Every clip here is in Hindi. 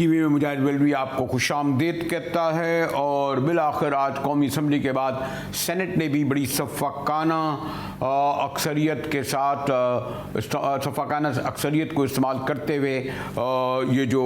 टीवी में मुजाहिद बल्वी आपको खुशामदीद कहता है। और बिल आखिर आज कौमी असम्बली के बाद सेनेट ने भी बड़ी शफ़ाकाना अक्सरियत के साथ शफ़ाकाना अक्सरियत को इस्तेमाल करते हुए ये जो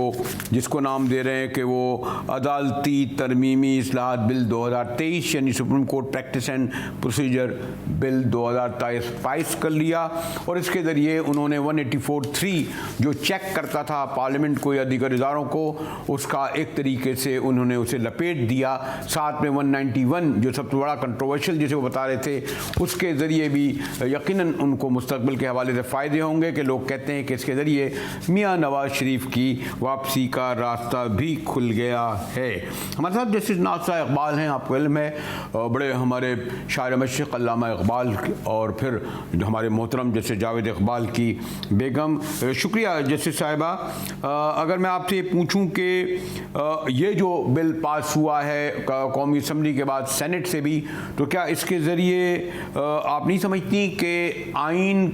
जिसको नाम दे रहे हैं कि वो अदालती तरमीमी इस्लाहात बिल 2023 यानी supreme court practice and procedure bill 2023 पास कर लिया। और इसके ज़रिए उन्होंने 184(3) जो चेक करता था पार्लियामेंट को या दीगर इदारों को, उसका एक तरीके से उन्होंने उसे लपेट दिया। साथ में 191 जो सबसे बड़ा कंट्रोवर्शियल जिसे वो बता रहे थे, उसके ज़रिए भी यकीनन उनको मुस्तकबिल के हवाले से फ़ायदे होंगे कि लोग कहते हैं कि इसके ज़रिए मियाँ नवाज़ शरीफ की वापसी का रास्ता भी खुल गया है। हमारे साथ जस्टिस नाज़ा इकबाल हैं, आपको इल्म है, बड़े हमारे शायर मशरिक़ अल्लामा इकबाल और फिर जो हमारे मोहतरम जस्टिस जावेद इकबाल की बेगम। शुक्रिया जस्टिस साहिबा। अगर मैं आपसे पूछूं कि ये जो बिल पास हुआ है कौमी असम्बली के बाद सेनेट से भी, तो क्या इसके ज़रिए आप नहीं समझती कि आइन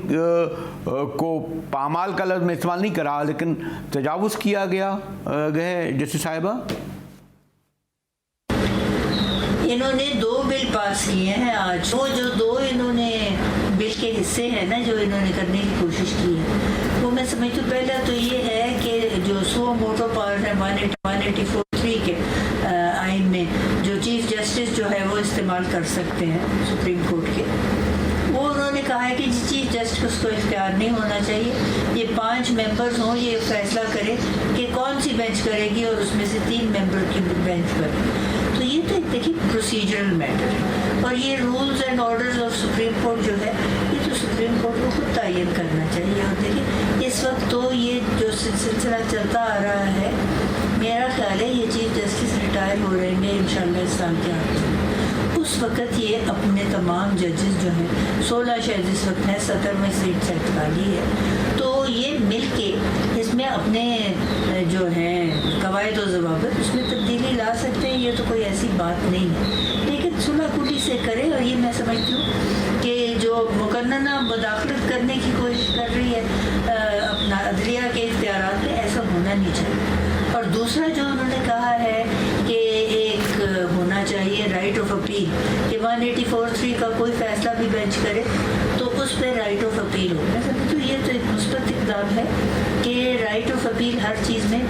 को पामाल का लफ्ज़ में इस्तेमाल नहीं करा लेकिन तजावुज़ किया गया है जस्टिस साहिबा? इन्होंने 2 बिल पास किए हैं आज। वो जो 2 इन्होंने बिल के हिस्से हैं ना जो इन्होंने करने की कोशिश की है, वो मैं समझती हूँ पहला तो ये है कि जो सो मोटो पावर है 184(3) के आइन में जो चीफ जस्टिस जो है वो इस्तेमाल कर सकते हैं सुप्रीम कोर्ट के, वो उन्होंने कहा है कि चीफ जस्टिस को इख्तियार नहीं होना चाहिए। ये 5 मेंबर्स हों, ये फैसला करें कि कौन सी बेंच करेगी और उसमें से 3 मेंबर की बेंच पर। तो ये तो देखिए प्रोसीजरल मैटर है और ये rules and orders of supreme court जो है ये तो सुप्रीम कोर्ट को खुद तयन करना चाहिए। और देखिए इस वक्त तो ये जो सिलसिला चलता आ रहा है, मेरा ख्याल है ये चीफ जस्टिस रिटायर हो रहे हैं इंशाल्लाह इस साल के आखिर। उस वक़्त ये अपने तमाम जजेस जो हैं 16 शायद इस वक्त है, 17वें सीट सेट खाली है, तो ये मिल के इसमें अपने जो हैं कवायद व ज़वाबित उसमें तब्दीली ला सकते हैं। ये तो कोई ऐसी बात नहीं है, लेकिन सुलह कुटी से करें। और ये मैं समझती हूँ कि जो मुकन्नना मुदाखलत करने की कोशिश कर रही है अपना अदलिया के इख्तियारात में, ऐसा होना नहीं चाहिए। और दूसरा जो उन्होंने कहा है कि एक होना चाहिए राइट ऑफ अपील, कि 184(3) का कोई फैसला भी बेंच करे तो उस पर राइट ऑफ अपील हो। मैं समझती हूँ ये तो एक मुस्बत इक़दाम है कि राइट ऑफ अपील हर चीज़ में।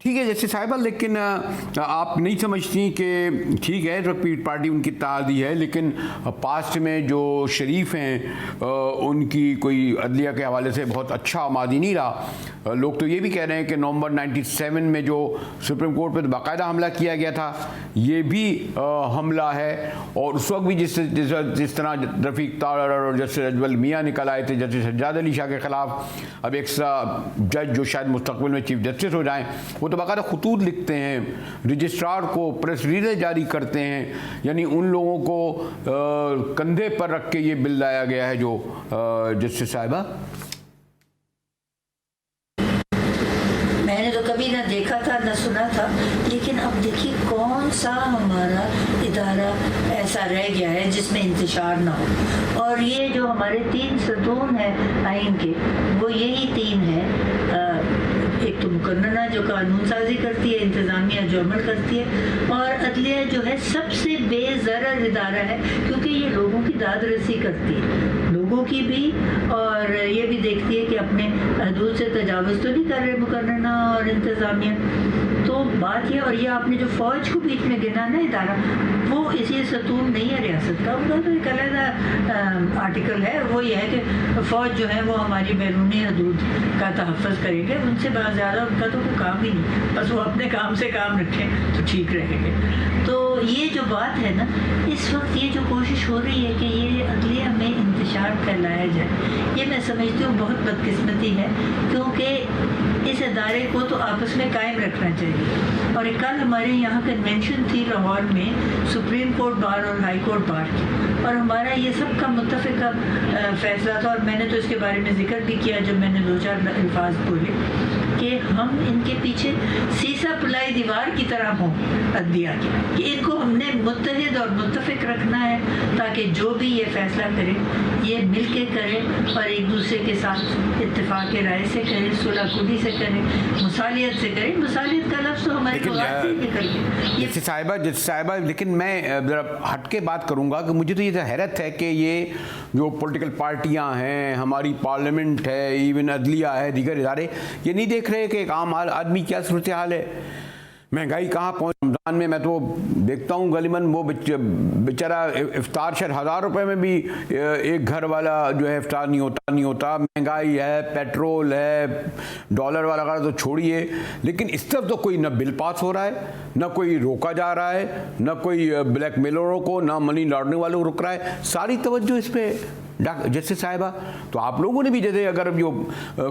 ठीक है जैसे साहिबा, लेकिन आप नहीं समझती कि ठीक है तो पीठ पार्टी उनकी इत्तेहादी है, लेकिन पास्ट में जो शरीफ हैं उनकी कोई अदलिया के हवाले से बहुत अच्छा मादी नहीं रहा। लोग तो ये भी कह रहे हैं कि नवंबर 97 में जो सुप्रीम कोर्ट पर बाकायदा हमला किया गया था, ये भी हमला है। और उस वक्त भी जिस तरह रफ़ीक तार और जस्टिस अजमल मियाँ निकल आए थे जस्टिस सज्जाद अली शाह के ख़िलाफ़, अब एक्स्ट्रा जज जो शायद मुस्तक़बिल में चीफ जस्टिस हो जाएँ, वो तो बाकायदा खुतूत लिखते हैं, रजिस्ट्रार को प्रेस रिलीज़ जारी करते हैं। यानी उन लोगों को कंधे पर रख के ये बिल लाया गया है जो जस्टिस साहिबा। मैंने तो कभी ना देखा था ना सुना था, लेकिन अब देखिए कौन सा हमारा इदारा ऐसा रह गया है जिसमें इंतशार ना हो। और ये जो हमारे 3 सतून हैं आइन के, वो यही 3 हैं। एक तो मुकन्नना जो कानून साजी करती है, इंतज़ामिया जो अमल करती है, और अदलिया जो है सबसे बेज़रर इदारा है क्योंकि ये लोगों की दाद रसी करती है, लोगों की भी, और ये भी देखती है कि अपने हदूद से तजावुज़ तो नहीं कर रहे मुकन्नना और इंतज़ामिया। तो बात ये, और ये आपने जो फ़ौज को बीच में गिना ना इदारा, वो इसी सतून नहीं है रियासत का, उनका तो एक अलग आर्टिकल है। वो ये है कि फ़ौज जो है वो हमारी बैरूनी हदूद का तहफ़्फ़ुज़ करेंगे, उनसे बहुत ज़्यादा उनका तो कोई काम ही नहीं, बस वो अपने काम से काम रखें तो ठीक रहेंगे। तो ये जो बात है ना, इस वक्त ये जो कोशिश हो रही है कि ये अदलिया में इंतशार फैलाया जाए, ये मैं समझती हूँ बहुत बदकिस्मती है, क्योंकि इस अदारे को तो आपस में कायम रखना चाहिए। और कल हमारे यहाँ कन्वेंशन थी लाहौर में सुप्रीम कोर्ट बार और हाई कोर्ट बार की, और हमारा ये सब का मुत्तफ़िक़ा फैसला था। और मैंने तो इसके बारे में ज़िक्र भी किया जब मैंने 2-4 अल्फाज बोले कि हम इनके पीछे सीसा पुलाई दीवार की तरह हों अदलिया की, कि इनको हमने मुत्तहिद और मुत्तफिक रखना है ताकि जो भी ये फैसला करें ये मिल के करें और एक दूसरे के साथ इत्तेफाक राय से करें, सुलह-खुदी से करें, मुसालियत से करें। मुसालियत का लफ्ज़ तो हमारे लुगात से ही निकल गया। जैसे साहिबा, लेकिन मैं ज़रा हट के बात करूंगा कि मुझे तो ये हैरत है कि ये जो पॉलिटिकल पार्टियां हैं, हमारी पार्लियामेंट है, इवन अदलिया है, दीगर इदारे, ये नहीं देख रहे कि एक आम आदमी क्या सूरत हाल है। महंगाई कहाँ पहुँच, रमज़ान में मैं तो देखता हूँ गलीमन वो बेचारा इफ्तार शायद 1000 रुपये में भी एक घर वाला जो है इफ्तार नहीं होता। महंगाई है, पेट्रोल है, डॉलर वाला का तो छोड़िए, लेकिन इस तरफ तो कोई न बिल पास हो रहा है, न कोई रोका जा रहा है, न कोई ब्लैक मेलरों को, न मनी लॉन्ड्रिंग वालों को रुक रहा है। सारी तवज्जो इस पर जैसे साहिबा, तो आप लोगों ने भी जैसे अगर जो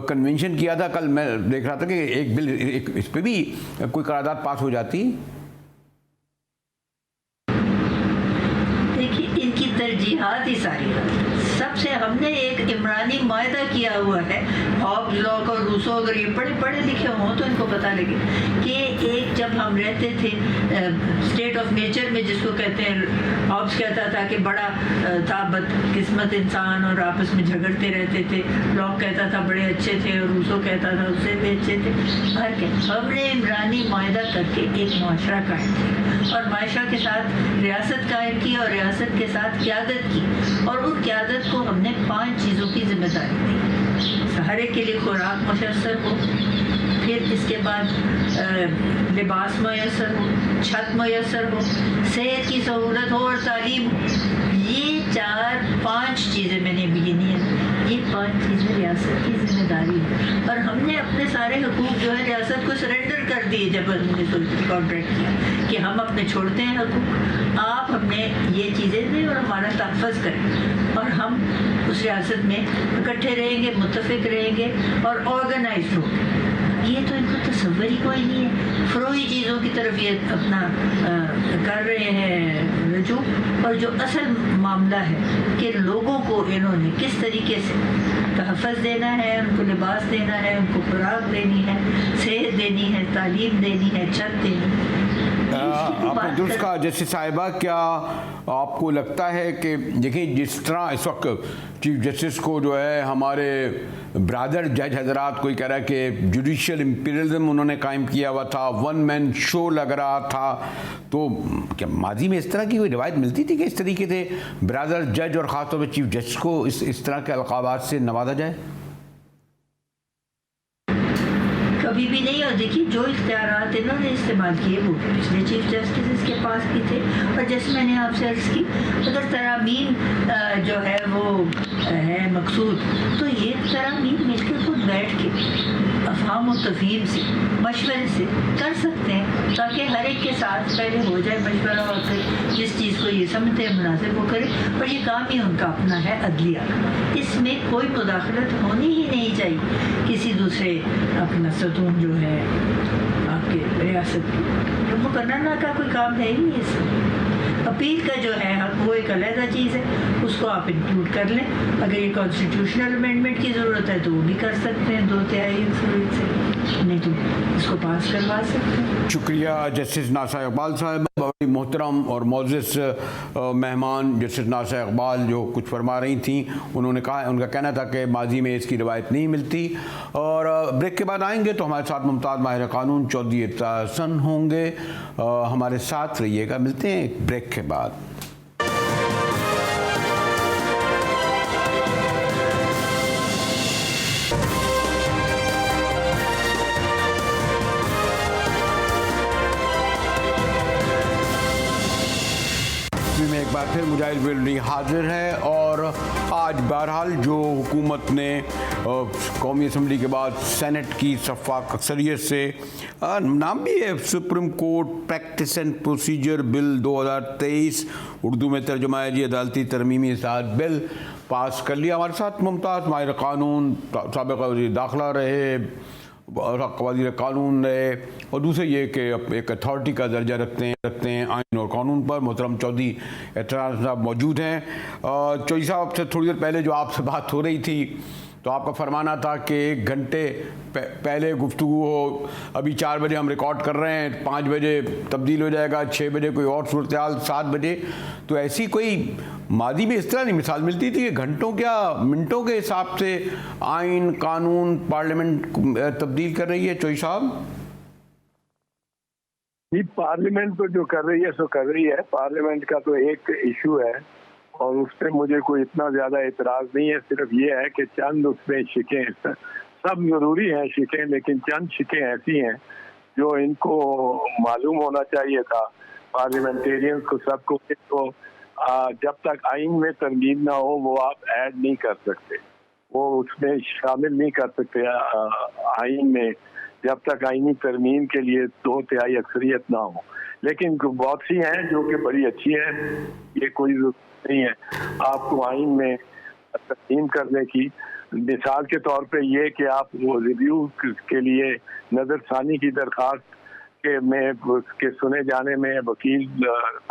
कन्वेंशन किया था, कल मैं देख रहा था कि एक बिल इस पे भी कोई करारदाद पास हो जाती। देखिए इनकी तरजीहात ही सारी सबसे, हमने एक इमरानी मायदा किया हुआ है, हॉब्स लॉ और रूसो, अगर ये पढ़े लिखे हों तो इनको पता लगे कि एक जब हम रहते थे स्टेट ऑफ नेचर में, जिसको कहते हैं, हॉब्स कहता था कि बड़ा था बदकिस्मत इंसान और आपस में झगड़ते रहते थे, लॉक कहता था बड़े अच्छे थे और रूसो कहता था उससे भी अच्छे थे। हर के हमने इमरानी मायदा करके एक मुआशरा कायम किया और माशरा के साथ रियासत कायम की और रियासत के साथ क़यादत की, और उन क़यादत को हमने 5 चीज़ों की जिम्मेदारी दी। सहारे के लिए खुराक मुयस्सर हो, फिर इसके बाद लिबास मुयस्सर हो, छत मुयस्सर हो, सेहत की सहूलत हो और तालीम हो। ये 4-5 चीज़ें मैंने भी गिनी है। ये 5 चीज़ें रियासत की जिम्मेदारी है और हमने अपने सारे हुकूक जो है रियासत को सरेंडर कर दिए जब हमने कॉन्ट्रैक्ट किया कि हम अपने छोड़ते हैं हुकूक, आप हमने ये चीज़ें दें और हमारा तहफ़्फ़ुज़ करें और हम उस रियासत में इकट्ठे रहेंगे, मुत्तफ़िक रहेंगे और ऑर्गेनाइज्ड होंगे। ये तो इनको तसव्वुर ही कोई नहीं है। फ़रोई चीज़ों की तरफ ये अपना कर रहे हैं रजू, और जो असल मामला है कि लोगों को इन्होंने किस तरीके से तहफ़्फ़ुज़ देना है, उनको लिबास देना है, उनको खुराक देनी है, सेहत देनी है, तालीम देनी है, छत देनी है। आपने दुरुस्त कहा जैसे साहिबा, क्या आपको लगता है कि देखिए जिस तरह इस वक्त चीफ जस्टिस को जो है हमारे ब्रादर जज हजरात, कोई कह रहा है कि जुडिशियल इम्पीरियलिज्म उन्होंने कायम किया हुआ था, वन मैन शो लग रहा था, तो क्या माजी में इस तरह की कोई रिवायत मिलती थी कि इस तरीके से ब्रादर जज और ख़ासतौर पर चीफ जस्टिस को इस तरह के अलक़ाबात से नवाजा जाए? कभी भी नहीं। और देखिए जो इख्तियारात इन्होंने इस्तेमाल किए वो पिछले चीफ जस्टिस के पास भी थे, और जैसे मैंने आपसे अर्ज़ की, अगर तरामीम जो है वो है मकसूद, तो ये तरामीम मिलकर खुद बैठ के अफ़हाम और तफ़हीम से, मशवरे से कर सकते हैं, ताकि हर एक के साथ पहले हो जाए मशवरा और फिर जिस चीज़ को ये समझते हैं मुनासिब वो करें। और ये काम ही उनका अपना है अदलिया, इसमें कोई मुदाखलत होनी ही नहीं चाहिए किसी दूसरे अपना सतून जो है आपके रियासत की। मुकर्रना का कोई काम है ही नहीं इसमें। अपील का जो है हक वो एक अलग चीज़ है, उसको आप इंक्लूड कर लें। अगर ये कॉन्स्टिट्यूशनल अमेंडमेंट की ज़रूरत है तो वो भी कर सकते हैं 2/3 से, नहीं तो इसको पास करवा सकते हैं। शुक्रिया जस्टिस नासा इकबाल साहब, बड़ी मोहतरम और मोअज़्ज़ज़ मेहमान जस्टिस नासा इकबाल जो कुछ फरमा रही थी, उन्होंने कहा, उनका कहना था कि माजी में इसकी रिवायत नहीं मिलती। और ब्रेक के बाद आएंगे तो हमारे साथ मुमताज़ माहिर कानून चौधरी एहसान होंगे, हमारे साथ रहिएगा। मिलते हैं एक ब्रेक के बाद। में एक बार फिर मुजाहिद बिल्ली हाजिर है, और आज बहरहाल जो हुकूमत ने कौमी असम्बली के बाद सेनेट की शफ़ाफ़ अक्सरियत से नाम भी है supreme court practice and procedure bill 2023, Urdu में तर्जुमा है जी अदालती तरमीमी इस्लाहात बिल, पास कर लिया। हमारे साथ मुमताज़ माहिर कानून, साबिक़ वज़ीर दाखिला रहे, वज़ीर कानून रहे, और दूसरे ये कि एक अथॉरिटी का दर्जा रखते हैं आइन और कानून पर, मोहतरम चौधरी एहसान साहब मौजूद हैं। चौधरी साहब से थोड़ी देर पहले जो आपसे बात हो रही थी तो आपका फरमाना था कि 1 घंटे पहले गुफ्तगू हो, अभी 4 बजे हम रिकॉर्ड कर रहे हैं, 5 बजे तब्दील हो जाएगा, 6 बजे कोई और सूरत हाल, 7 बजे। तो ऐसी कोई मादी में इस तरह नहीं मिसाल मिलती थी कि घंटों क्या मिनटों के हिसाब से आइन कानून पार्लियामेंट तब्दील कर रही है? चोई साहब जी, पार्लियामेंट तो जो कर रही है सो कर रही है। पार्लियामेंट का तो एक इशू है और उस पर मुझे कोई इतना ज्यादा एतराज नहीं है। सिर्फ ये है कि चंद उसमें शिकें, सब जरूरी हैं शिकें, लेकिन चंद शिकें ऐसी हैं जो इनको मालूम होना चाहिए था पार्लियामेंटेरियंस को, सबको। तो जब तक आइन में तरमीम ना हो वो आप ऐड नहीं कर सकते, वो उसमें शामिल नहीं कर सकते आइन में, जब तक आईनी तरमीम के लिए 2/3 अक्सरियत ना हो। लेकिन बहुत सी हैं जो कि बड़ी अच्छी हैं, ये कोई जरूरत नहीं है आपको आइन में तरमीम करने की। मिसाल के तौर पे ये कि आप वो रिव्यू के लिए नज़रसानी की दरख्वास्त के सुने जाने में वकील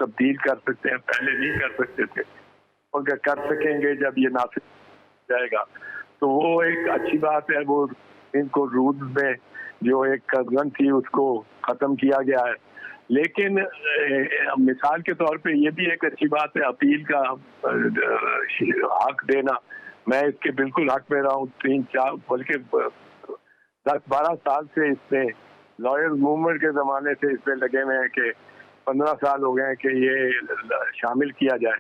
तब्दील कर सकते हैं, पहले नहीं कर सकते थे, और कर सकेंगे जब ये नाफिज जाएगा। तो वो एक अच्छी बात है, वो इनको रूल्स में जो एक कदगन थी उसको ख़त्म किया गया है। लेकिन मिसाल के तौर पे ये भी एक अच्छी बात है अपील का हक देना। मैं इसके बिल्कुल हक में रहा हूँ। 3-4 बल्कि 10-12 साल से इसमें लॉयर मूवमेंट के ज़माने से इसमें लगे हुए हैं कि 15 साल हो गए हैं कि ये शामिल किया जाए।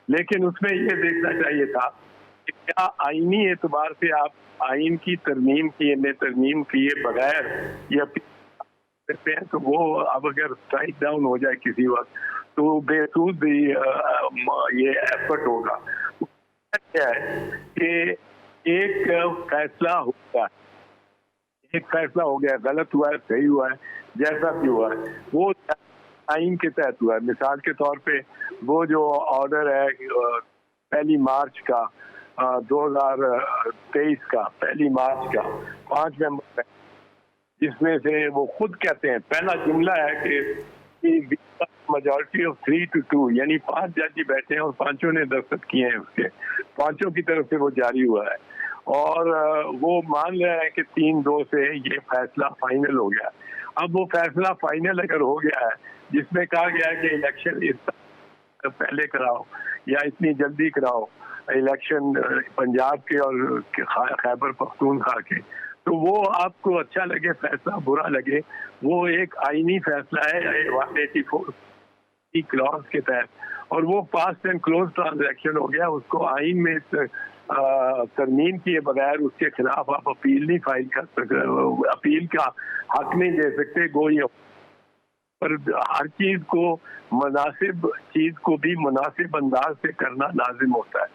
लेकिन उसमें ये देखना चाहिए था कि क्या आईनी एतबार से आप आइन की तरमीम किए बगैर ये अपील करते हैं, तो वो अब अगर स्ट्राइक डाउन हो जाए किसी वक्त तो बेसूद ये एफर्ट होगा। क्या है कि एक फैसला हो गया, गलत हुआ है, सही हुआ है, जैसा भी हुआ है, वो आइन के तहत हुआ है। मिसाल के तौर पे वो जो ऑर्डर है 1 मार्च का 2023 का 1 मार्च का 5 मेंबर, जिसमें से वो खुद कहते हैं, पहला जुमला है कि मेजॉरिटी ऑफ 3 to 2, यानी 5 जज ही बैठे हैं और 5 ने दस्तखत किए हैं, उसके 5 की तरफ से वो जारी हुआ है। और वो मान रहे हैं कि 3-2 से ये फैसला फाइनल हो गया। अब वो फैसला फाइनल अगर हो गया है, जिसमें कहा गया है कि इलेक्शन पहले कराओ या इतनी जल्दी कराओ इलेक्शन पंजाब के और खैबर पख्तूनख्वा के, तो वो आपको अच्छा लगे फैसला, बुरा लगे, वो एक आईनी फैसला है 184 क्लॉज के तहत, और वो पास्ट एंड क्लोज ट्रांजैक्शन हो गया। उसको आइन में तरमीम किए बगैर उसके खिलाफ आप अपील नहीं फाइल कर सकते, अपील का हक नहीं दे सकते गोई। पर हर चीज को भी मुनासिब अंदाज से करना लाजिम होता है,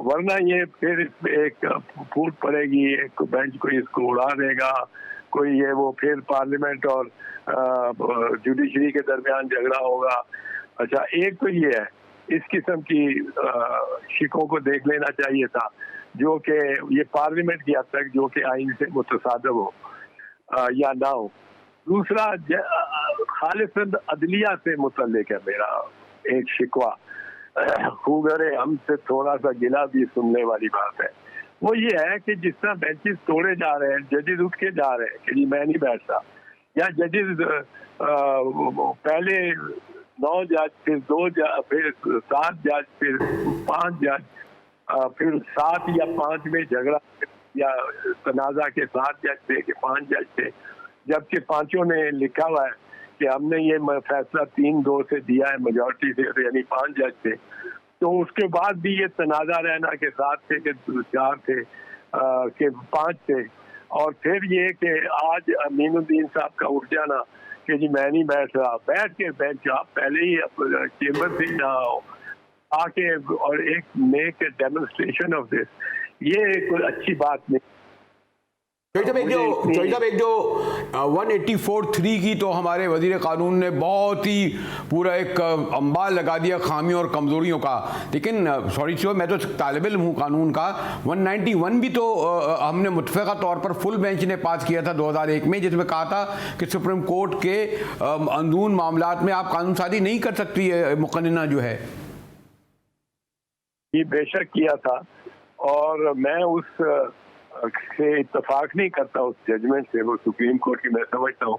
वरना ये फिर एक फूट पड़ेगी, एक बेंच को इसको उड़ा देगा कोई, ये वो फिर पार्लियामेंट और जुडिशरी के दरमियान झगड़ा होगा। अच्छा, एक तो ये है, इस किस्म की शिकों को देख लेना चाहिए था जो कि ये पार्लियामेंट की हद तक जो कि आइन से मुतसादब हो या ना हो। दूसरा खालिसन अदलिया से मुतल्लिक है मेरा एक शिकवा, खूगरे हमसे थोड़ा सा गिला भी सुनने वाली बात है। वो ये है कि जिस तरह बेंचेस तोड़े जा रहे हैं, जजेस उठ के जा रहे हैं कि जी मैं नहीं बैठता, या जजेस पहले 9 जज, फिर 2 जज, फिर 7 जज, फिर 5 जज, फिर 7 या 5 में झगड़ा या तनाजा के 7 जज थे कि 5 जज थे, जबकि 5 ने लिखा हुआ है कि हमने ये फैसला 3-2 से दिया है मेजॉरिटी से, यानी 5 जज थे। तो उसके बाद भी ये तनाजा रहना के 7 थे कि 4 थे कि 5 थे, और फिर ये कि आज अमीनुद्दीन साहब का उठ जाना कि जी मैं नहीं बैठ रहा, बैठ के बेंच आप पहले ही चेंबर से ना हो आके और एक मेक डेमोन्स्ट्रेशन ऑफ दिस, ये कोई अच्छी बात नहीं। एक जो 184(3) की तो हमारे वजीर कानून ने बहुत ही पूरा एक अंबाल लगा दिया खामियों और कमजोरियों का, लेकिन सॉरी सो मैं तो तालिब इल्म हूँ कानून का। 191 भी तो हमने मुतफ़क़ा तौर पर फुल बेंच ने पास किया था 2001 में, जिसमें कहा था कि सुप्रीम कोर्ट के अंदरून मामलात में आप कानून साजी नहीं कर सकती है मुक़न्नना जो है। ये बेशक किया था, और मैं उस से इत्तेफाक नहीं करता उस जजमेंट से। वो सुप्रीम कोर्ट की मैं समझता हूँ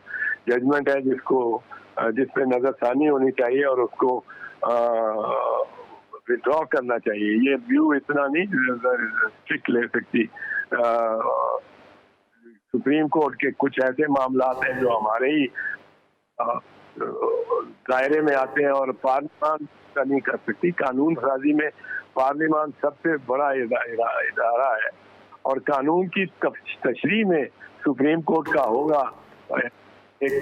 जजमेंट है जिसमें नजरसानी होनी चाहिए और उसको विड्रॉ करना चाहिए। ये व्यू इतना नहीं स्ट्रिक्ट ले सकती सुप्रीम कोर्ट के। कुछ ऐसे मामलात हैं जो हमारे ही दायरे में आते हैं और पार्लियामान का नहीं कर सकती। कानून साजी में पार्लियामान सबसे बड़ा इदारा है और कानून की तशरीह में सुप्रीम कोर्ट का होगा एक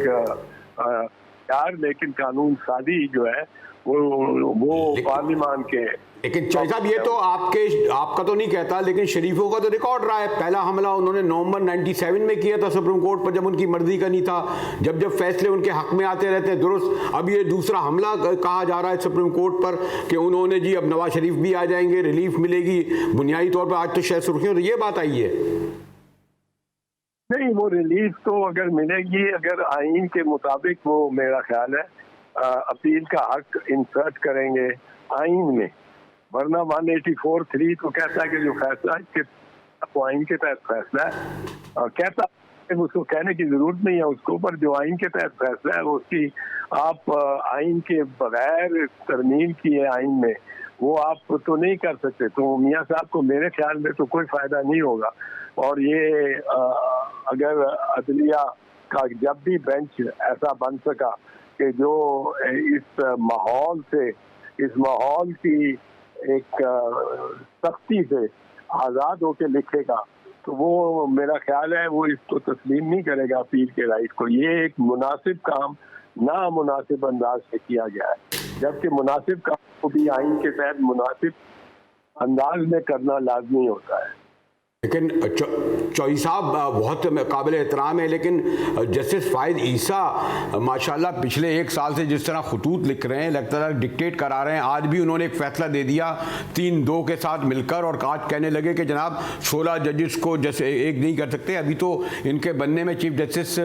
यार, लेकिन कानून साजी जो है वो पार्लियामान के। लेकिन चौधरी साहब ये तो आपका तो नहीं कहता, लेकिन शरीफों का तो रिकॉर्ड रहा है। पहला हमला उन्होंने नवंबर 97 में किया था सुप्रीम कोर्ट पर, जब उनकी मर्जी का नहीं था, जब फैसले उनके हक में आते रहते हैं दुरुस्त। अब ये दूसरा हमला कहा जा रहा है सुप्रीम कोर्ट पर कि उन्होंने जी अब नवाज शरीफ भी आ जाएंगे, रिलीफ मिलेगी बुनियादी तौर पर। आज तो शायद सुर्खियों ये बात आई है। नहीं, वो रिलीफ तो अगर मिलेगी, अगर आईन के मुताबिक, वो मेरा ख्याल है अपील का हक इंसर्ट करेंगे आईन में, वरना 184(3) तो कहता है कि जो फैसला है वो आइन के तहत फैसला है। कहता है उसको कहने की जरूरत नहीं है उसको, पर जो आइन के तहत फैसला है वो उसकी आप आइन के बगैर तरमीम किए आइन में वो आप तो नहीं कर सकते। तो मियाँ साहब को मेरे ख्याल में तो कोई फायदा नहीं होगा। और ये अगर अदलिया का जब भी बेंच ऐसा बन सका कि जो इस माहौल की एक सख्ती से आज़ाद होके लिखेगा, तो वो मेरा ख्याल है वो इसको तस्लीम नहीं करेगा अपील के राइट को। ये एक मुनासिब काम नामुनासिब अंदाज से किया गया है, जबकि मुनासिब काम को भी आइन के तहत मुनासिब अंदाज में करना लाजमी होता है। लेकिन चौधरी साहब बहुत काबिल एहतराम है, लेकिन जस्टिस फायद ईसा माशाल्लाह पिछले 1 साल से जिस तरह खतूत लिख रहे हैं, लगता है डिक्टेट करा रहे हैं। आज भी उन्होंने एक फैसला दे दिया 3-2 के साथ मिलकर, और आज कहने लगे कि जनाब 16 जजेस को जैसे एक नहीं कर सकते। अभी तो इनके बनने में चीफ जस्टिस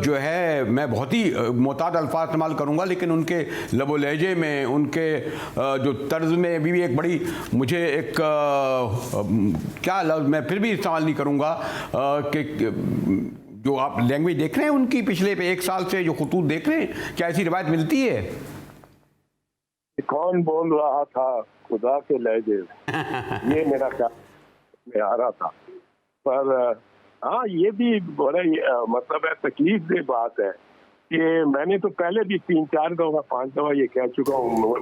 जो है, मैं बहुत ही मोहतात अल्फाज इस्तेमाल करूँगा, लेकिन उनके लबो लहजे में, उनके जो तर्ज में भी एक बड़ी मुझे एक क्या मैं फिर भी इस्तेमाल नहीं करूंगा कि जो आप लैंग्वेज देख रहे हैं उनकी पिछले 1 साल से जो खतूत देख रहे हैं, क्या ऐसी रिवायत मिलती है? कौन बोल रहा था खुदा के लहजे ये मेरा ख्याल में आ रहा था। पर हाँ, ये भी बड़ा मतलब है, तकलीफ दे बात है कि मैंने तो पहले भी 3-4 दफा 5 दफा ये कह चुका हूँ,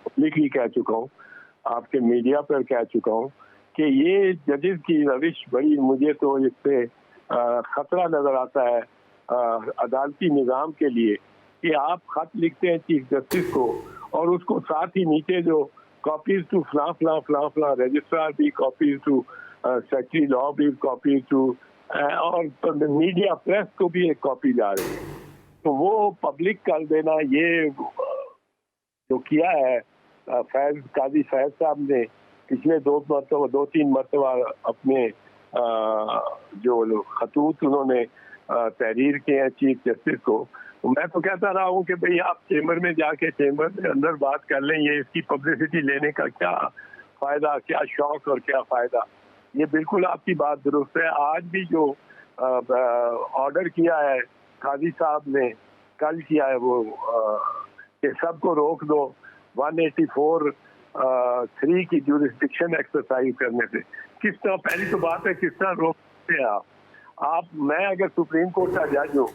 पब्लिकली कह चुका हूँ, आपके मीडिया पर कह चुका हूँ कि ये जजेस की रविश बड़ी, मुझे तो इससे खतरा नजर आता है अदालती निज़ाम के लिए कि आप खत लिखते हैं चीफ जस्टिस को और उसको साथ ही नीचे जो कॉपीज टू फला रजिस्ट्रार भी, कॉपीज टू सेक्रेटरी लॉ भी, कॉपीज टू और मीडिया प्रेस को भी एक कॉपी जा रही है। तो वो पब्लिक कर देना, ये जो किया है काजी फैज साहब ने पिछले 2-3 मरतबा अपने जो खतूत उन्होंने तहरीर किए हैं चीफ जस्टिस को, तो मैं तो कहता रहा हूँ कि भाई आप चेंबर में जाके चेंबर में अंदर बात कर लें, ये इसकी पब्लिसिटी लेने का क्या फायदा, क्या शौक और क्या फायदा। ये बिल्कुल आपकी बात दुरुस्त है। आज भी जो ऑर्डर किया है काजी साहब ने, कल किया है वो कि सबको रोक दो 184(3) की ज्यूरिसडिक्शन एक्सरसाइज करने से, किस तरह, पहली तो बात है किस तरह रोकते हैं आप। मैं अगर सुप्रीम कोर्ट का जज हूँ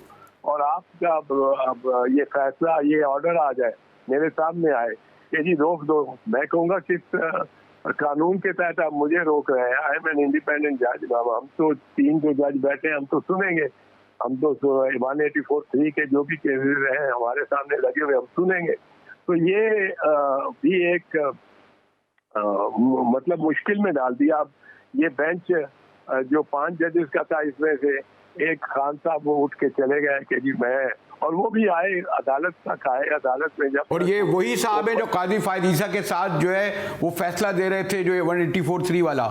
और आपका अब ये फैसला, ये ऑर्डर आ जाए, मेरे सामने आए कि जी रोक दो, मैं कहूँगा किस कानून के तहत आप मुझे रोक रहे हैं? आई एम एन इंडिपेंडेंट जज बाबा, हम तो 3 जो जज बैठे हैं, हम तो सुनेंगे, हम तो 184(3) के जो भी केसेस हैं हमारे सामने लगे हुए, हम सुनेंगे। तो ये भी एक मतलब मुश्किल में डाल दिया। अब ये बेंच जो 5 जजेस का था, इसमें से एक खान साहब वो उठ के चले गए कि जी मैं, और वो भी आए अदालत तक आए, अदालत में जब, और ये वही साहब है जो काजी फायद ईसा के साथ जो है वो फैसला दे रहे थे, जो 184(3) वाला,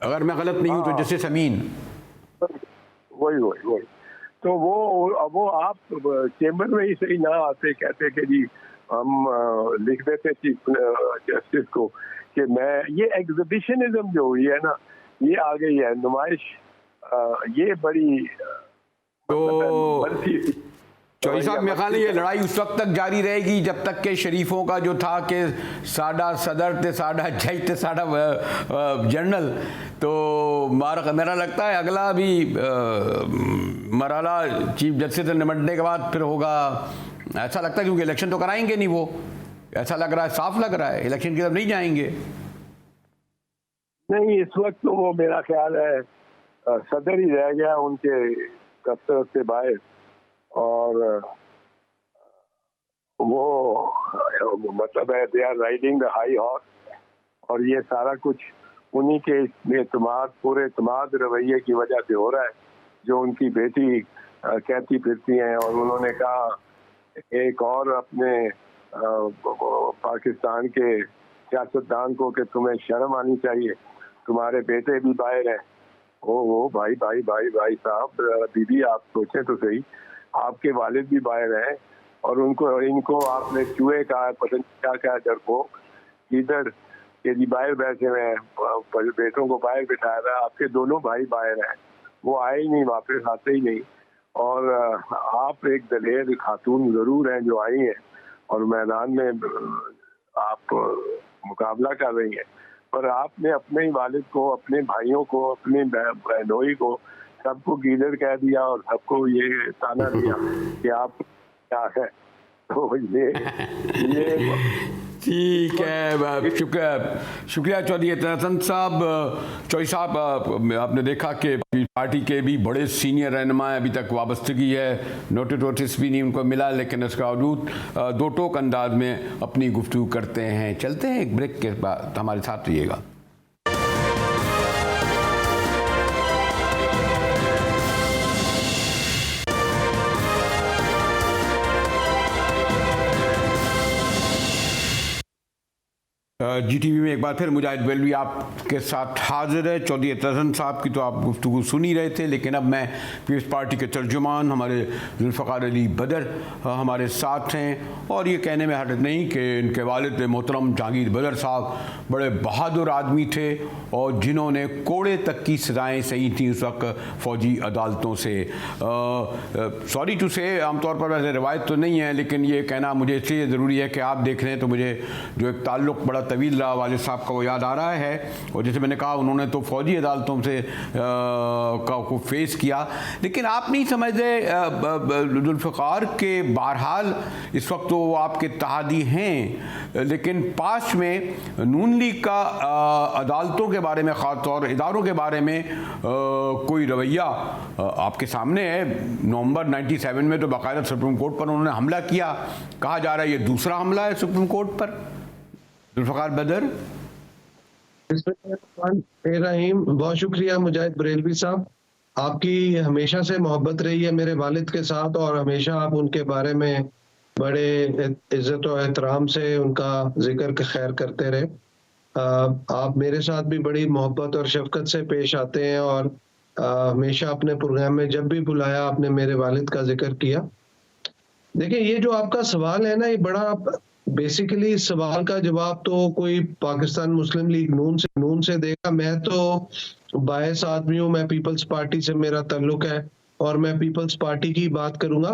अगर मैं गलत नहीं हूँ तो जस्टिस अमीन, वही। तो वो आप चेंबर में ही सही ना आते, कहते कि जी हम लिख देते चीफ जस्टिस को कि मैं, ये एग्जिबिशनिज्म जो हुई है ना, ये आ गई है नुमाइश। ये बड़ी तो बनती चौधरी साहब, मेरे ख्याल है ये लड़ाई उस वक्त तक जारी रहेगी जब तक के शरीफों का जो था कि साडा सदर थे, साडा जज थे, साडा जनरल, तो मेरा लगता है अगला भी मरहला चीफ जस्टिस से निपटने के बाद फिर होगा, ऐसा लगता है, क्योंकि इलेक्शन तो कराएंगे नहीं वो, ऐसा लग रहा है, साफ लग रहा है इलेक्शन की तरफ नहीं जाएंगे। नहीं, इस वक्त तो वो मेरा ख्याल है सदर ही रह गया उनके दफ्तर से बाहर, और वो मतलब है they are riding the high horse, और ये सारा कुछ उन्हीं के एतमाद, पूरे एतमाद रवैये की वजह से हो रहा है, जो उनकी बेटी कहती फिरती हैं। और उन्होंने कहा एक और अपने पाकिस्तान के सियासतदान को कि तुम्हें शर्म आनी चाहिए, तुम्हारे बेटे भी बाहर हैं। ओ भाई भाई भाई भाई साहब, दीदी आप सोचें तो सही, आपके वालिद भी बाहर हैं और इनको आपने चूहे कहा, पता नहीं क्या क्या डरपोक, इधर के जी बाहर बैठे हुए हैं, बेटों को बाहर बिठाया था, आपके दोनों भाई बाहर हैं, वो आए ही नहीं, वापस आते ही नहीं। और आप एक दलेर खातून जरूर हैं जो आई हैं और मैदान में आप मुकाबला कर रही हैं, पर आपने अपने वालिद को, अपने भाइयों को, अपने बहनोई को, सबको गीदड़ कह दिया और सबको ये ताना दिया कि आप क्या है। तो ये ठीक है, शुक्रिया चौधरी एतन साहब। चौधरी साहब, आपने देखा कि पार्टी के भी बड़े सीनियर रहनुमा अभी तक वाबस्तगी है, नोटिस भी नहीं उनको मिला, लेकिन इसके बावजूद दो टोक अंदाज में अपनी गुफ्तगू करते हैं। चलते हैं एक ब्रेक के बाद, हमारे साथ रहिएगा। GTV में एक बार फिर मुजाहिद बेलवी आपके साथ हाजिर है। चौधरी एतन साहब की तो आप गुफ्तगू सुन ही रहे थे, लेकिन अब मैं पीपल्स पार्टी के तर्जुमान हमारे जुल्फ़कार अली बदर हमारे साथ हैं, और ये कहने में हर्ज नहीं कि इनके वालिद मोहतरम जहांगीर बदर साहब बड़े बहादुर आदमी थे और जिन्होंने कोड़े तक की सज़ाएँ सही थी उस वक्त फ़ौजी अदालतों से। सॉरी टू से, आमतौर पर वैसे रिवायत तो नहीं है, लेकिन ये कहना मुझे इसलिए ज़रूरी है कि आप देख रहे हैं तो मुझे जो एक ताल्लुक़ बड़ा तवील रहा वालिद साहब का वो याद आ रहा है। और जैसे मैंने कहा, उन्होंने तो फ़ौजी अदालतों से को फेस किया, लेकिन आप नहीं समझते जुल्फ़कार के बहरहाल इस वक्त तो वो आपके इत्तेहादी हैं, लेकिन पास में नून लीग का अदालतों के बारे में, ख़ास तौर इदारों के बारे में कोई रवैया आपके सामने है। नवंबर 97 में तो बाकायदा सुप्रीम कोर्ट पर उन्होंने हमला किया, कहा जा रहा है ये दूसरा हमला है सुप्रीम कोर्ट पर। जुल्फ़कार बदर, रहीम, बहुत शुक्रिया मुजाहिद बरेलवी साहब, आपकी हमेशा से मोहब्बत रही है मेरे वालिद के साथ, और हमेशा आप उनके बारे में बड़े इज्जत और एहतराम से उनका जिक्र खैर करते रहे। आप मेरे साथ भी बड़ी मोहब्बत और शफकत से पेश आते हैं, और हमेशा अपने प्रोग्राम में जब भी बुलाया आपने मेरे वालिद का जिक्र किया। देखिए, ये जो आपका सवाल है ना, ये बड़ा बेसिकली इस सवाल का जवाब तो कोई पाकिस्तान मुस्लिम लीग नून से देगा। मैं तो बायस आदमी हूँ, मैं पीपल्स पार्टी से मेरा ताल्लुक है और मैं पीपल्स पार्टी की बात करूंगा।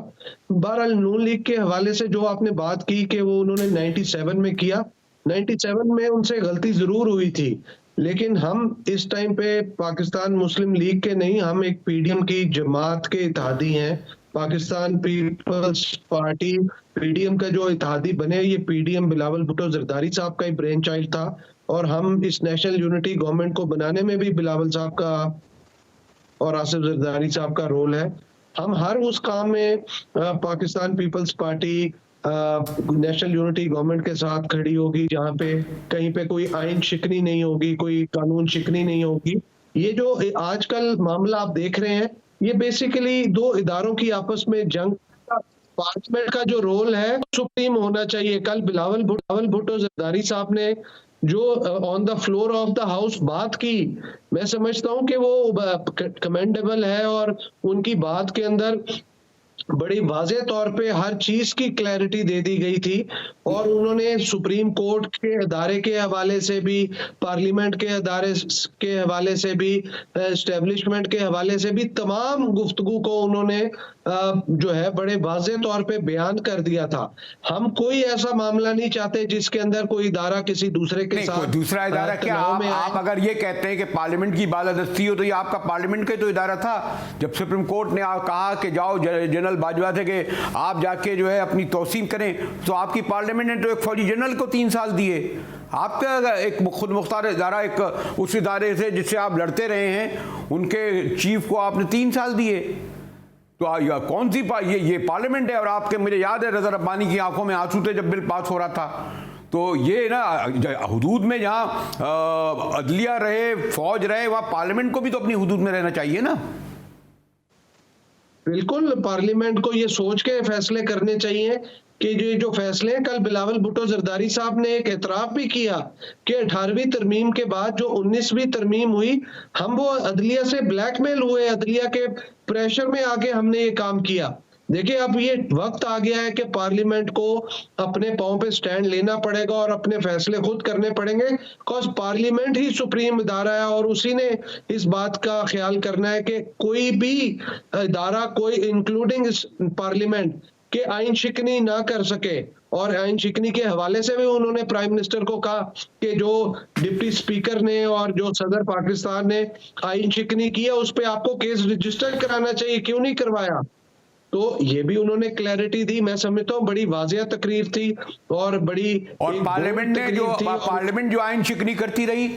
बहरहाल नून लीग के हवाले से जो आपने बात की कि वो उन्होंने 97 में किया, 97 में उनसे गलती जरूर हुई थी, लेकिन हम इस टाइम पे पाकिस्तान मुस्लिम लीग के नहीं, हम एक पीडीएम की जमात के इत्तेहादी हैं। पाकिस्तान पीपल्स पार्टी पीडीएम का जो इत्तेहादी बने, ये पीडीएम बिलावल भुट्टो जरदारी साहब का ही ब्रेन चाइल्ड था, और हम इस नेशनल यूनिटी गवर्नमेंट को बनाने में भी बिलावल साहब का और आसिफ जरदारी साहब का रोल है। हम हर उस काम में Pakistan People's Party national unity government के साथ खड़ी होगी, जहाँ पे कहीं पे कोई आइन शिकनी नहीं होगी, कोई कानून शिकनी नहीं होगी। ये जो आजकल मामला आप देख रहे हैं, ये बेसिकली दो इदारों की आपस में जंग, पार्लियामेंट का जो रोल है सुप्रीम होना चाहिए। कल बिलावल भुट्टो जरदारी साहब ने जो on the floor of the house बात की, मैं समझता हूं कि वो कमेंडेबल है, और उनकी बात के अंदर बड़ी वाज़े तौर पे हर चीज की क्लैरिटी दे दी गई थी और उन्होंने सुप्रीम कोर्ट के अदारे के हवाले से भी, पार्लियामेंट के अदारे के हवाले से भी, एस्टेब्लिशमेंट के हवाले से भी तमाम गुफ्तगू को उन्होंने जो है बड़े वाज़े तौर पे बयान कर दिया था। हम कोई ऐसा मामला नहीं चाहते जिसके अंदर कोई इदारा किसी दूसरे के साथ दूसरा इदारा क्या, आप अगर ये कहते हैं कि पार्लियामेंट की बालादस्ती हो तो ये आपका पार्लियामेंट का तो इदारा था। जब सुप्रीम कोर्ट ने कहा कि जाओ जनरल बाजवा थे कि आप जाके जो है अपनी तौसीम करें, तो आपकी पार्लियामेंट ने तो एक फौजी जनरल को 3 साल दिए। आपका एक खुद मुख्तार इदारा, एक उस इदारे से जिससे आप लड़ते रहे हैं, उनके चीफ को आपने 3 साल दिए। तो कौन सी ये पार्लियामेंट है। और आपके, मुझे याद है रज़ा रब्बानी की आंखों में आंसू थे जब बिल पास हो रहा था। तो ये ना हुदूद में जहाँ अदलिया रहे, फौज रहे, वहाँ पार्लियामेंट को भी तो अपनी हुदूद में रहना चाहिए ना। बिल्कुल, पार्लियामेंट को ये सोच के फैसले करने चाहिए कि जो फैसले हैं, कल बिलावल भुट्टो जरदारी साहब ने एक एतराफ भी किया कि 18वीं तरमीम के बाद जो 19वीं तरमीम हुई, हम वो अदलिया से ब्लैकमेल हुए, अदलिया के प्रेशर में आके हमने ये काम किया। देखिए, अब ये वक्त आ गया है कि पार्लियामेंट को अपने पांव पे स्टैंड लेना पड़ेगा और अपने फैसले खुद करने पड़ेंगे, बिकॉज पार्लियामेंट ही सुप्रीम इदारा है और उसी ने इस बात का ख्याल करना है कि कोई भी इदारा, कोई इंक्लूडिंग पार्लियामेंट, के आइन शिकनी ना कर सके। और आइन शिकनी के हवाले से भी उन्होंने प्राइम मिनिस्टर को कहा कि जो डिप्टी स्पीकर ने और जो सदर पाकिस्तान ने आइन शिकनी किया, उस पर आपको केस रजिस्टर कराना चाहिए, क्यों नहीं करवाया। तो ये भी उन्होंने क्लैरिटी दी। मैं समझता हूँ बड़ी वाज़िया तकरीर थी और बड़ी, और पार्लियामेंट जो आइन शिकनी करती रही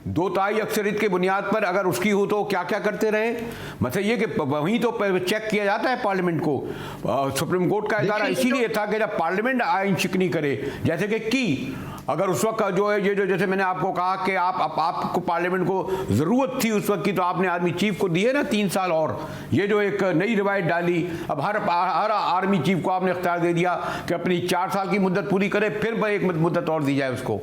2/3 अक्सरियत के बुनियाद पर, अगर उसकी हो तो क्या क्या करते रहे। मतलब ये कि वहीं तो चेक किया जाता है पार्लियामेंट को। सुप्रीम कोर्ट का इदारा इसीलिए था कि जब पार्लियामेंट आइन शिकनी करे, जैसे कि अगर उस वक्त जो है ये जो, जैसे मैंने आपको कहा कि आपको पार्लियामेंट को जरूरत थी उस वक्त की, तो आपने आर्मी चीफ को दिए ना 3 साल। और ये जो एक नई रिवायत डाली, अब हर आर्मी चीफ को आपने इख्तियार दे दिया कि अपनी 4 साल की मुद्दत पूरी करे, फिर एक मुद्दत और दी जाए उसको।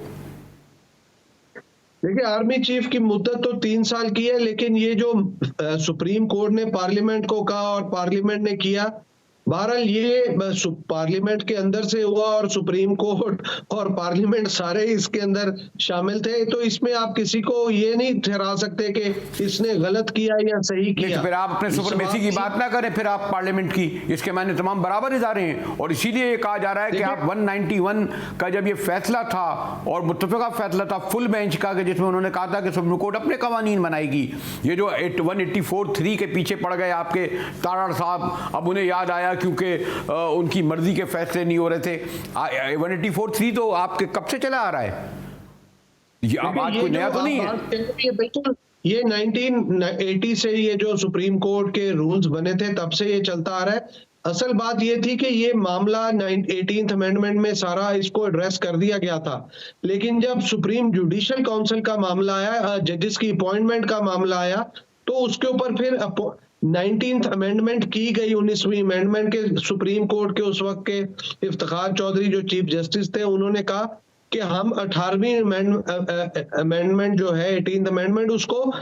देखिए, आर्मी चीफ की मुद्दत तो 3 साल की है, लेकिन ये जो सुप्रीम कोर्ट ने पार्लियामेंट को कहा और पार्लियामेंट ने किया, बहरहाल ये पार्लियामेंट के अंदर से हुआ और सुप्रीम कोर्ट और पार्लियामेंट सारे इसके अंदर शामिल थे। तो इसमें आप किसी को ये नहीं ठहरा सकते कि इसने गलत किया या सही किया। तो फिर आप अपने सुपरमेसी की बात ना करें, फिर आप पार्लियामेंट की, इसके मायने तमाम बराबर इदारे हैं। और इसीलिए ये कहा जा रहा है कि आप 191 का जब ये फैसला था और मुत्तफ़िक़ा फैसला था फुल बेंच का, जिसमें उन्होंने कहा था कि सुप्रीम कोर्ट अपने कवानीन बनाएगी, ये जो 184(3) के पीछे पड़ गए आपके तारड़ साहब, अब उन्हें याद आया क्योंकि उनकी मर्जी के फैसले नहीं हो रहे थे। 184(3) तो आपके कब से चला आ रहा है, ये अब आज कोई नया तो नहीं है। बिल्कुल, ये 1980 से ये जो सुप्रीम कोर्ट के रूल्स बने थे तब से ये चलता आ रहा है। असल बात ये थी कि ये मामला 18th अमेंडमेंट में सारा इसको एड्रेस कर दिया गया था, लेकिन जब सुप्रीम जुडिशियल काउंसिल का मामला आया, जजेस की अपॉइंटमेंट का मामला आया, तो उसके ऊपर फिर 19th अमेंडमेंट की गई। 19वीं अमेंडमेंट के सुप्रीम कोर्ट के उस वक्त के इफ्तिखार चौधरी जो चीफ जस्टिस थे, उन्होंने कहा कि हम 18वीं अमेंडमेंट जो है 18th अमेंडमेंट, उसको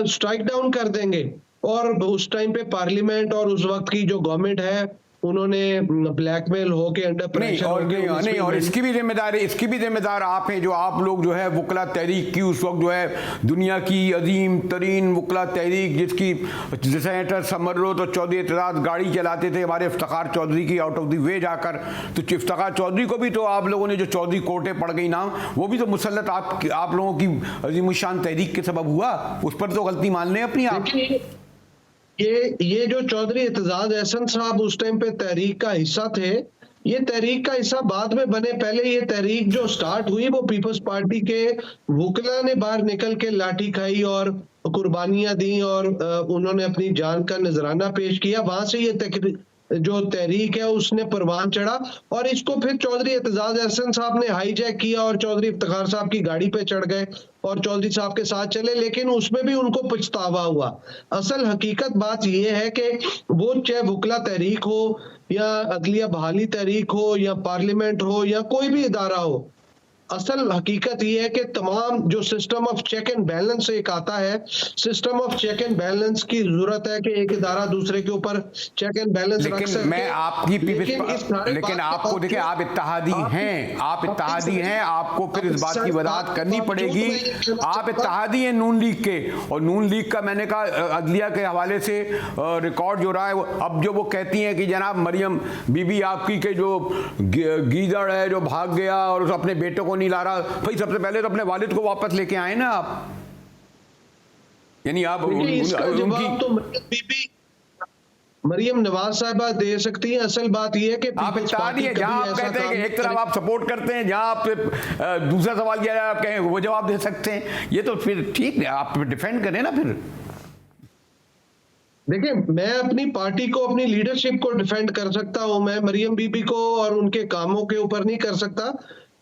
स्ट्राइक डाउन कर देंगे। और उस टाइम पे पार्लियामेंट और उस वक्त की जो गवर्नमेंट है, उन्होंने ब्लैकमेल होके अंडर प्रेशर और इसकी भी जिम्मेदार आप हैं, जो आप लोग जो है वकला तहरीक की, उस वक्त जो है दुनिया की अजीम तरीन वकला तहरीक, जिसकी सेनेटर समर्रो तो चौधरी एतजाज गाड़ी चलाते थे हमारे इफ्तिखार चौधरी की आउट ऑफ द वे जाकर, तो इफ्तिखार चौधरी को भी तो आप लोगों ने, जो चौधरी कोर्टें पड़ गई नाम, वो भी तो मुसल्लत आप लोगों की अजीमुशान तहरीक के सबब हुआ। उस पर तो गलती मान लें अपनी आप। ये जो चौधरी एतजाज एहसन साहब उस टाइम पे तहरीक का हिस्सा थे, ये तहरीक का हिस्सा बाद में बने। पहले ये तहरीक जो स्टार्ट हुई वो पीपल्स पार्टी के वकला ने बाहर निकल के लाठी खाई और कुर्बानियां दी और उन्होंने अपनी जान का नजराना पेश किया। वहां से ये जो तहरीक है उसने परवान चढ़ा और इसको फिर चौधरी एतजाज एहसन साहब ने हाईजैक किया और चौधरी इफ्तिखार साहब की गाड़ी पे चढ़ गए और चौधरी साहब के साथ चले, लेकिन उसमें भी उनको पछतावा हुआ। असल हकीकत बात यह है कि वो चाहे वकला तहरीक हो या अदलिया बहाली तहरीक हो या पार्लियामेंट हो या कोई भी इदारा हो, असल हकीकत ये है कि तमाम जो system of check and balance एक आता है, system of check and balance की जरूरत है कि एक इदारा दूसरे के ऊपर चेक एंड बैलेंस रख सके। मैं आपकी लेकिन आपको देखिए, आप इत्तेहादी हैं, आपको फिर इस बात की वजाहत करनी पड़ेगी। आप इत्तेहादी हैं नून लीग के, और नून लीग का मैंने कहा अदलिया के हवाले से रिकॉर्ड जो रहा है, अब जो वो कहती हैं कि जनाब मरियम बीबी आपकी के जो गीदड़ है जो भाग गया और उस अपने बेटे को नहीं ला रहा, भाई सबसे पहले तो अपने वालिद को वापस लेके आए ना आप, यानी आप उनकी मरियम नवाज साहिबा दे सकती है। असल बात यह है कि आप इत्तेहादी हैं, जहां आप कहते हैं कि एक तरफ आप सपोर्ट करते हैं, जहां आप दूसरा सवाल किया जाए आप कहें वो जवाब दे सकते हैं, ये तो फिर ठीक है, आप डिफेंड करें ना। फिर देखिए, मैं अपनी पार्टी को, अपनी लीडरशिप को डिफेंड कर सकता हूं, मैं मरियम बीबी को और उनके कामों के ऊपर नहीं कर सकता।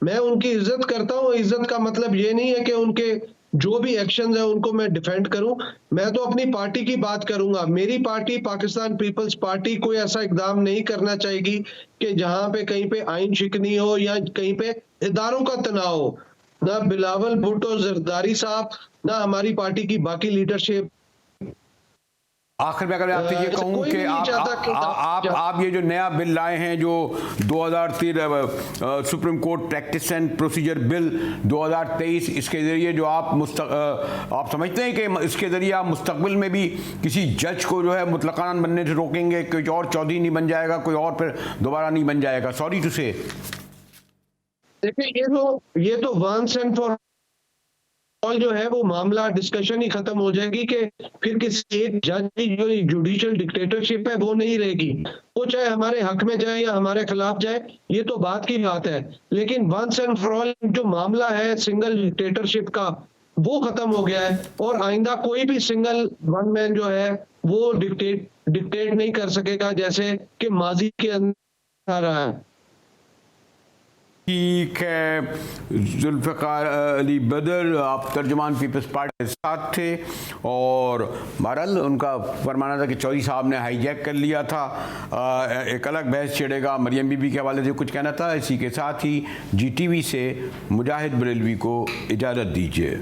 मैं उनकी इज्जत करता हूं। इज्जत का मतलब ये नहीं है कि उनके जो भी एक्शंस है उनको मैं डिफेंड करूं। मैं तो अपनी पार्टी की बात करूंगा। मेरी पार्टी पाकिस्तान पीपल्स पार्टी कोई ऐसा इकदाम नहीं करना चाहेगी कि जहां पे कहीं पे आइन शिकनी हो या कहीं पे इदारों का तनाव हो। ना बिलावल भुट्टो जरदारी साहब, ना हमारी पार्टी की बाकी लीडरशिप। आखिर में अगर आपसे ये कहूं कि आप ये जो नया बिल लाए हैं, जो 2013 supreme court practice and procedure bill 2023, इसके जरिए जो आप समझते हैं कि इसके जरिए आप मुस्तकबिल में भी किसी जज को जो है मुतलकान बनने से रोकेंगे, कोई और चौधरी नहीं बन जाएगा, कोई और फिर दोबारा नहीं बन जाएगा? सॉरी टू से। देखिए, ये तो वंस एंड फॉर ऑल जो है वो मामला डिस्कशन ही खत्म हो जाएगी कि फिर किसी एक जज की जो जुडिशियल डिक्टेटरशिप है वो नहीं रहेगी। वो चाहे हमारे हक में जाए या हमारे खिलाफ जाए, ये तो बात की बात है, लेकिन वंस एंड फॉर ऑल जो मामला है सिंगल डिक्टेटरशिप का, वो खत्म हो गया है। और आइंदा कोई भी सिंगल वन मैन जो है वो डिक्टेट नहीं कर सकेगा जैसे कि माजी के अंदर आ रहा है। ठीक है, जुल्फ़िकार अली बदर, आप तर्जुमान पीपल्स पार्टी के साथ थे, और बहरहाल उनका फरमाना था कि चौधरी साहब ने हाईजैक कर लिया था। एक अलग बहस छिड़ेगा, मरियम बीबी के हवाले से कुछ कहना था। इसी के साथ ही GTV से मुजाहिद बरेलवी को इजाज़त दीजिए।